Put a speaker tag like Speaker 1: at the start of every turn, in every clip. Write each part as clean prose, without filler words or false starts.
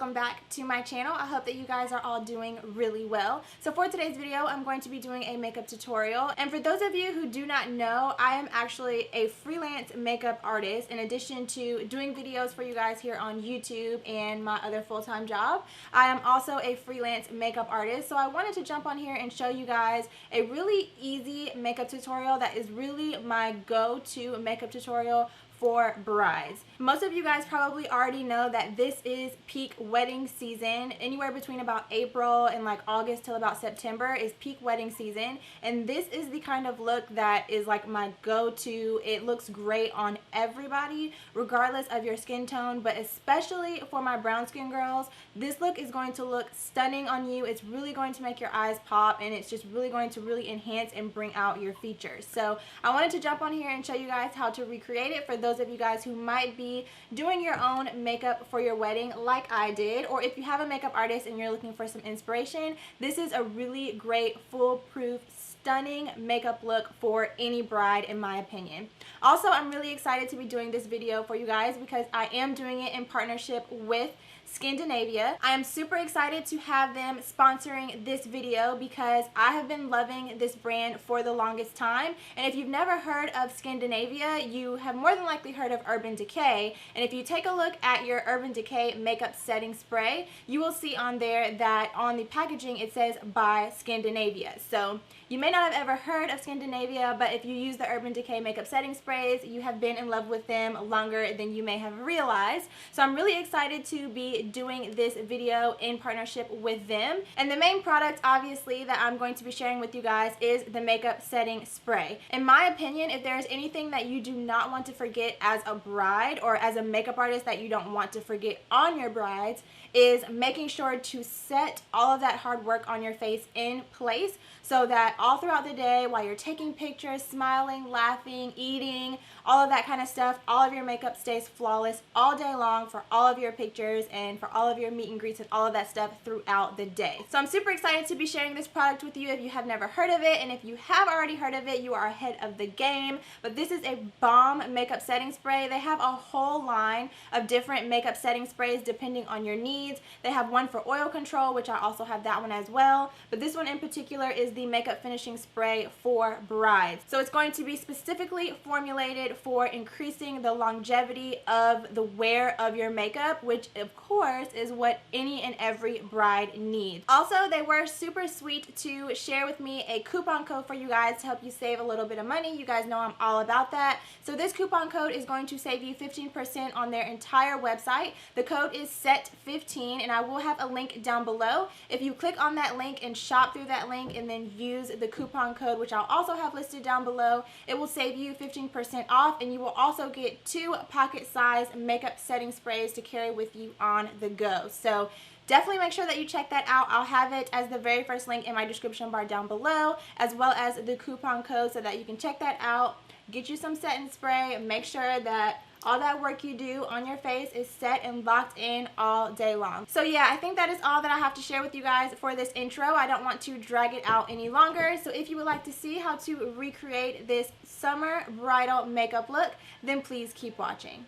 Speaker 1: welcome back to my channel. I hope that you guys are all doing really well. So for today's video, I'm going to be doing a makeup tutorial. And for those of you who do not know, I am actually a freelance makeup artist in addition to doing videos for you guys here on YouTube and my other full-time job. I am also a freelance makeup artist, so I wanted to jump on here and show you guys a really easy makeup tutorial that is really my go-to makeup tutorial for brides. Most of you guys probably already know that this is peak wedding season. Anywhere between about April and like August till about September is peak wedding season, and this is the kind of look that is like my go-to. It looks great on everybody regardless of your skin tone, but especially for my brown skin girls, this look is going to look stunning on you. It's really going to make your eyes pop, and it's just really going to really enhance and bring out your features. So I wanted to jump on here and show you guys how to recreate it for those of you guys who might be doing your own makeup for your wedding like I did, or if you have a makeup artist and you're looking for some inspiration, this is a really great foolproof stunning makeup look for any bride in my opinion. Also, I'm really excited to be doing this video for you guys because I am doing it in partnership with Skindinavia. I am super excited to have them sponsoring this video because I have been loving this brand for the longest time, and if you've never heard of Skindinavia, you have more than likely heard of Urban Decay. And if you take a look at your Urban Decay makeup setting spray, you will see on there that on the packaging it says by Skindinavia. So you may not have ever heard of Skindinavia, but if you use the Urban Decay makeup setting sprays, you have been in love with them longer than you may have realized. So I'm really excited to be doing this video in partnership with them. And the main product obviously that I'm going to be sharing with you guys is the makeup setting spray. In my opinion, if there is anything that you do not want to forget as a bride or as a makeup artist that you don't want to forget on your brides, is making sure to set all of that hard work on your face in place so that all throughout the day while you're taking pictures, smiling, laughing, eating, all of that kind of stuff, all of your makeup stays flawless all day long for all of your pictures and for all of your meet and greets and all of that stuff throughout the day. So I'm super excited to be sharing this product with you if you have never heard of it, and if you have already heard of it, you are ahead of the game. But this is a bomb makeup setting spray. They have a whole line of different makeup setting sprays depending on your needs. They have one for oil control, which I also have that one as well, but this one in particular is the makeup finishing spray for brides. So it's going to be specifically formulated for increasing the longevity of the wear of your makeup, which of course is what any and every bride needs. Also, they were super sweet to share with me a coupon code for you guys to help you save a little bit of money. You guys know I'm all about that. So this coupon code is going to save you 15% on their entire website. The code is SET15, and I will have a link down below. If you click on that link and shop through that link and then use the coupon code, which I'll also have listed down below, it will save you 15% off, and you will also get 2 pocket-sized makeup setting sprays to carry with you on the go. So definitely make sure that you check that out. I'll have it as the very first link in my description bar down below, as well as the coupon code so that you can check that out, get you some setting spray, and make sure that all that work you do on your face is set and locked in all day long. So yeah, I think that is all that I have to share with you guys for this intro. I don't want to drag it out any longer. So if you would like to see how to recreate this summer bridal makeup look, then please keep watching.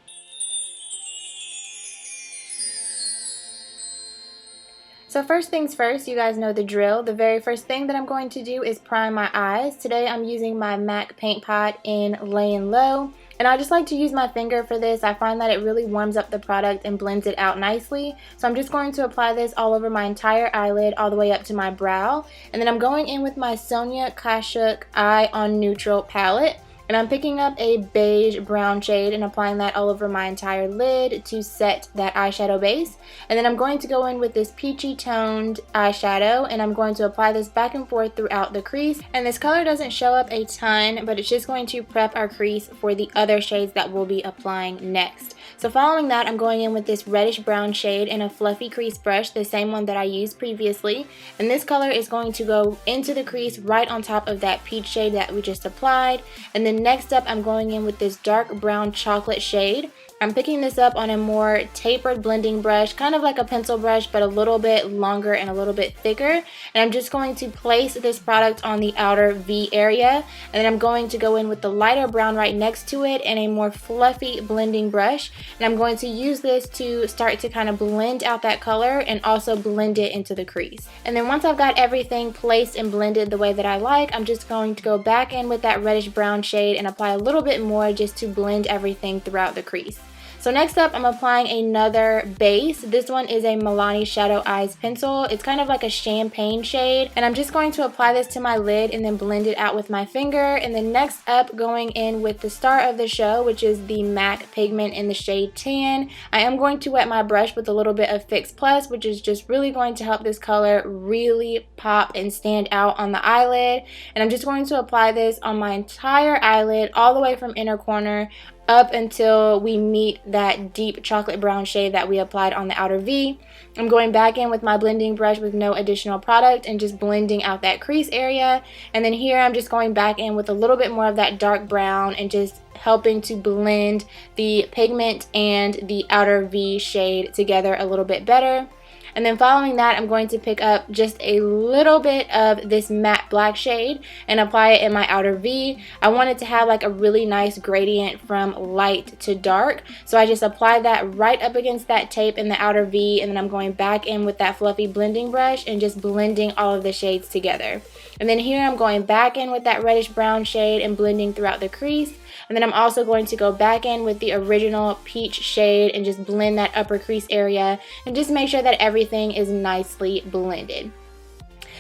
Speaker 1: So first things first, you guys know the drill. The very first thing that I'm going to do is prime my eyes. Today I'm using my MAC Paint Pot in Laying Low. And I just like to use my finger for this. I find that it really warms up the product and blends it out nicely. So I'm just going to apply this all over my entire eyelid, all the way up to my brow. And then I'm going in with my Sonia Kashuk Eye on Neutral palette. And I'm picking up a beige brown shade and applying that all over my entire lid to set that eyeshadow base. And then I'm going to go in with this peachy toned eyeshadow, and I'm going to apply this back and forth throughout the crease. And this color doesn't show up a ton, but it's just going to prep our crease for the other shades that we'll be applying next. So following that, I'm going in with this reddish brown shade in a fluffy crease brush, the same one that I used previously. And this color is going to go into the crease right on top of that peach shade that we just applied. And then next up, I'm going in with this dark brown chocolate shade. I'm picking this up on a more tapered blending brush, kind of like a pencil brush, but a little bit longer and a little bit thicker. And I'm just going to place this product on the outer V area, and then I'm going to go in with the lighter brown right next to it and a more fluffy blending brush. And I'm going to use this to start to kind of blend out that color and also blend it into the crease. And then once I've got everything placed and blended the way that I like, I'm just going to go back in with that reddish brown shade and apply a little bit more just to blend everything throughout the crease. So next up, I'm applying another base. This one is a Milani Shadow Eyes pencil. It's kind of like a champagne shade, and I'm just going to apply this to my lid and then blend it out with my finger. And then next up, going in with the star of the show, which is the MAC Pigment in the shade Tan. I am going to wet my brush with a little bit of Fix Plus, which is just really going to help this color really pop and stand out on the eyelid. And I'm just going to apply this on my entire eyelid, all the way from inner corner up until we meet that deep chocolate brown shade that we applied on the outer V. I'm going back in with my blending brush with no additional product and just blending out that crease area. And then here I'm just going back in with a little bit more of that dark brown and just helping to blend the pigment and the outer V shade together a little bit better. And then following that, I'm going to pick up just a little bit of this matte black shade and apply it in my outer V. I wanted to have like a really nice gradient from light to dark, so I just applied that right up against that tape in the outer V, and then I'm going back in with that fluffy blending brush and just blending all of the shades together. And then here I'm going back in with that reddish brown shade and blending throughout the crease. And then I'm also going to go back in with the original peach shade and just blend that upper crease area and just make sure that everything is nicely blended.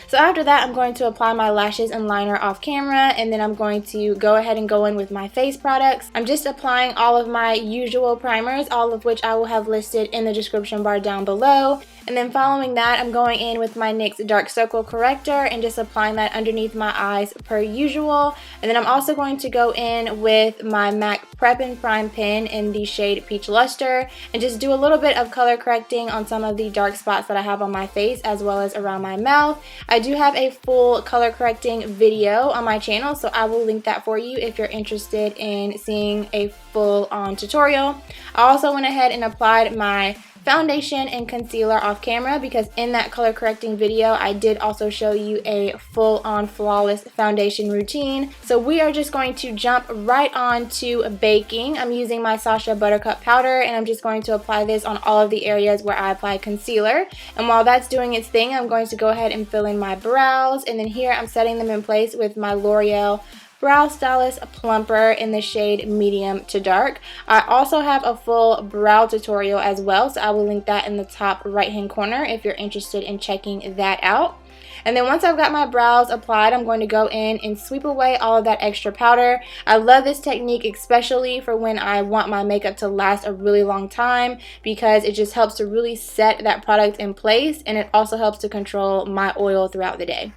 Speaker 1: So after that, I'm going to apply my lashes and liner off camera, and then I'm going to go ahead and go in with my face products. I'm just applying all of my usual primers, all of which I will have listed in the description bar down below. And then following that, I'm going in with my NYX Dark Circle Corrector and just applying that underneath my eyes per usual. And then I'm also going to go in with my MAC Prep and Prime pen in the shade Peach Lustre and just do a little bit of color correcting on some of the dark spots that I have on my face as well as around my mouth. I do have a full color correcting video on my channel, so I will link that for you if you're interested in seeing a full-on tutorial. I also went ahead and applied my foundation and concealer off camera because in that color correcting video I did also show you a full-on flawless foundation routine. So we are just going to jump right on to baking. I'm using my Sacha Buttercup powder and I'm just going to apply this on all of the areas where I apply concealer. And while that's doing its thing, I'm going to go ahead and fill in my brows, and then here I'm setting them in place with my Loreal Brow Stylist Plumper in the shade medium to dark. I also have a full brow tutorial as well, so I will link that in the top right hand corner if you're interested in checking that out. And then once I've got my brows applied, I'm going to go in and sweep away all of that extra powder. I love this technique especially for when I want my makeup to last a really long time because it just helps to really set that product in place, and it also helps to control my oil throughout the day.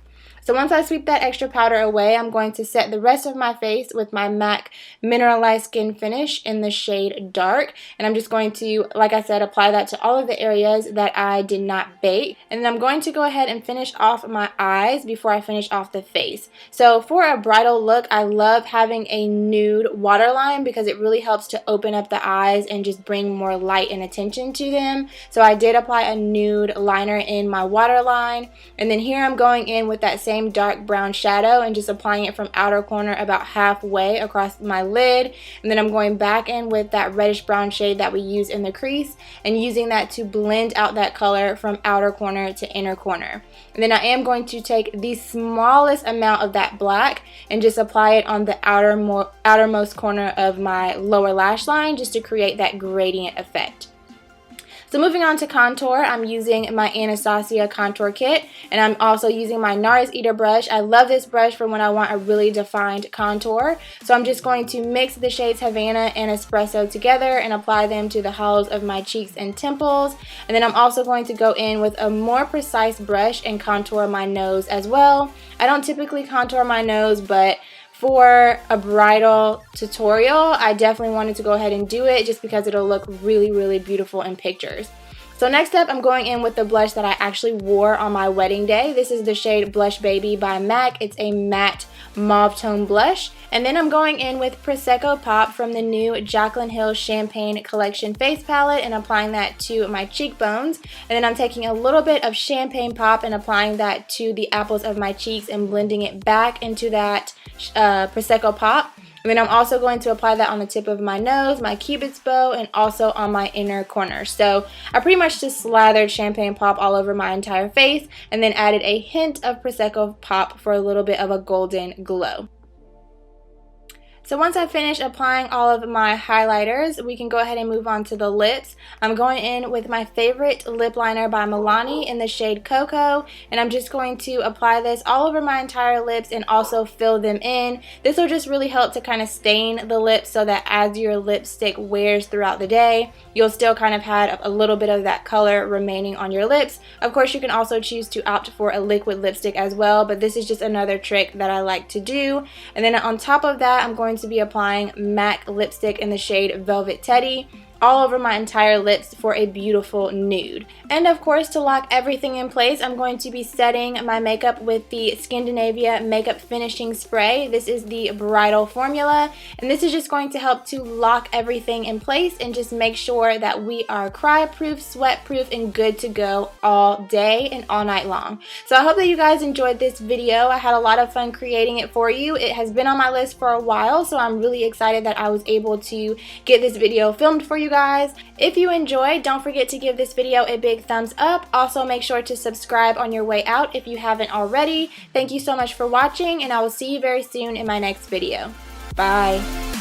Speaker 1: So once I sweep that extra powder away, I'm going to set the rest of my face with my MAC Mineralize Skinfinish in the shade Dark. And I'm just going to, like I said, apply that to all of the areas that I did not bake. And then I'm going to go ahead and finish off my eyes before I finish off the face. So for a bridal look, I love having a nude waterline because it really helps to open up the eyes and just bring more light and attention to them. So I did apply a nude liner in my waterline. And then here I'm going in with that same dark brown shadow and just applying it from outer corner about halfway across my lid. And then I'm going back in with that reddish brown shade that we use in the crease and using that to blend out that color from outer corner to inner corner. And then I am going to take the smallest amount of that black and just apply it on the outermost corner of my lower lash line just to create that gradient effect. So moving on to contour, I'm using my Anastasia contour kit, and I'm also using my NARS Eater brush. I love this brush for when I want a really defined contour. So I'm just going to mix the shades Havana and Espresso together and apply them to the hollows of my cheeks and temples. And then I'm also going to go in with a more precise brush and contour my nose as well. I don't typically contour my nose, but for a bridal tutorial, I definitely wanted to go ahead and do it just because it'll look really, really beautiful in pictures. So So next up, I'm going in with the blush that I actually wore on my wedding day. This is the shade Blush Baby by MAC. It's a matte mauve tone blush. And then I'm going in with Prosecco Pop from the new Jaclyn Hill Champagne Collection face palette and applying that to my cheekbones. And then I'm taking a little bit of Champagne Pop and applying that to the apples of my cheeks and blending it back into that Prosecco Pop. And then I'm also going to apply that on the tip of my nose, my cupid's bow, and also on my inner corner. So I pretty much just slathered Champagne Pop all over my entire face and then added a hint of Prosecco Pop for a little bit of a golden glow. So once I finish applying all of my highlighters, we can go ahead and move on to the lips. I'm going in with my favorite lip liner by Milani in the shade Cocoa, and I'm just going to apply this all over my entire lips and also fill them in. This will just really help to kind of stain the lips so that as your lipstick wears throughout the day, you'll still kind of have a little bit of that color remaining on your lips. Of course, you can also choose to opt for a liquid lipstick as well, but this is just another trick that I like to do. And then on top of that, I'm going to be applying MAC lipstick in the shade Velvet Teddy all over my entire lips for a beautiful nude. And of course, to lock everything in place, I'm going to be setting my makeup with the Skindinavia Makeup Finishing Spray. This is the Bridal formula, and this is just going to help to lock everything in place and just make sure that we are cry-proof, sweat-proof, and good to go all day and all night long. So I hope that you guys enjoyed this video. I had a lot of fun creating it for you. It has been on my list for a while, so I'm really excited that I was able to get this video filmed for you guys. If you enjoyed, don't forget to give this video a big thumbs up. Also, make sure to subscribe on your way out if you haven't already. Thank you so much for watching, and I will see you very soon in my next video. Bye.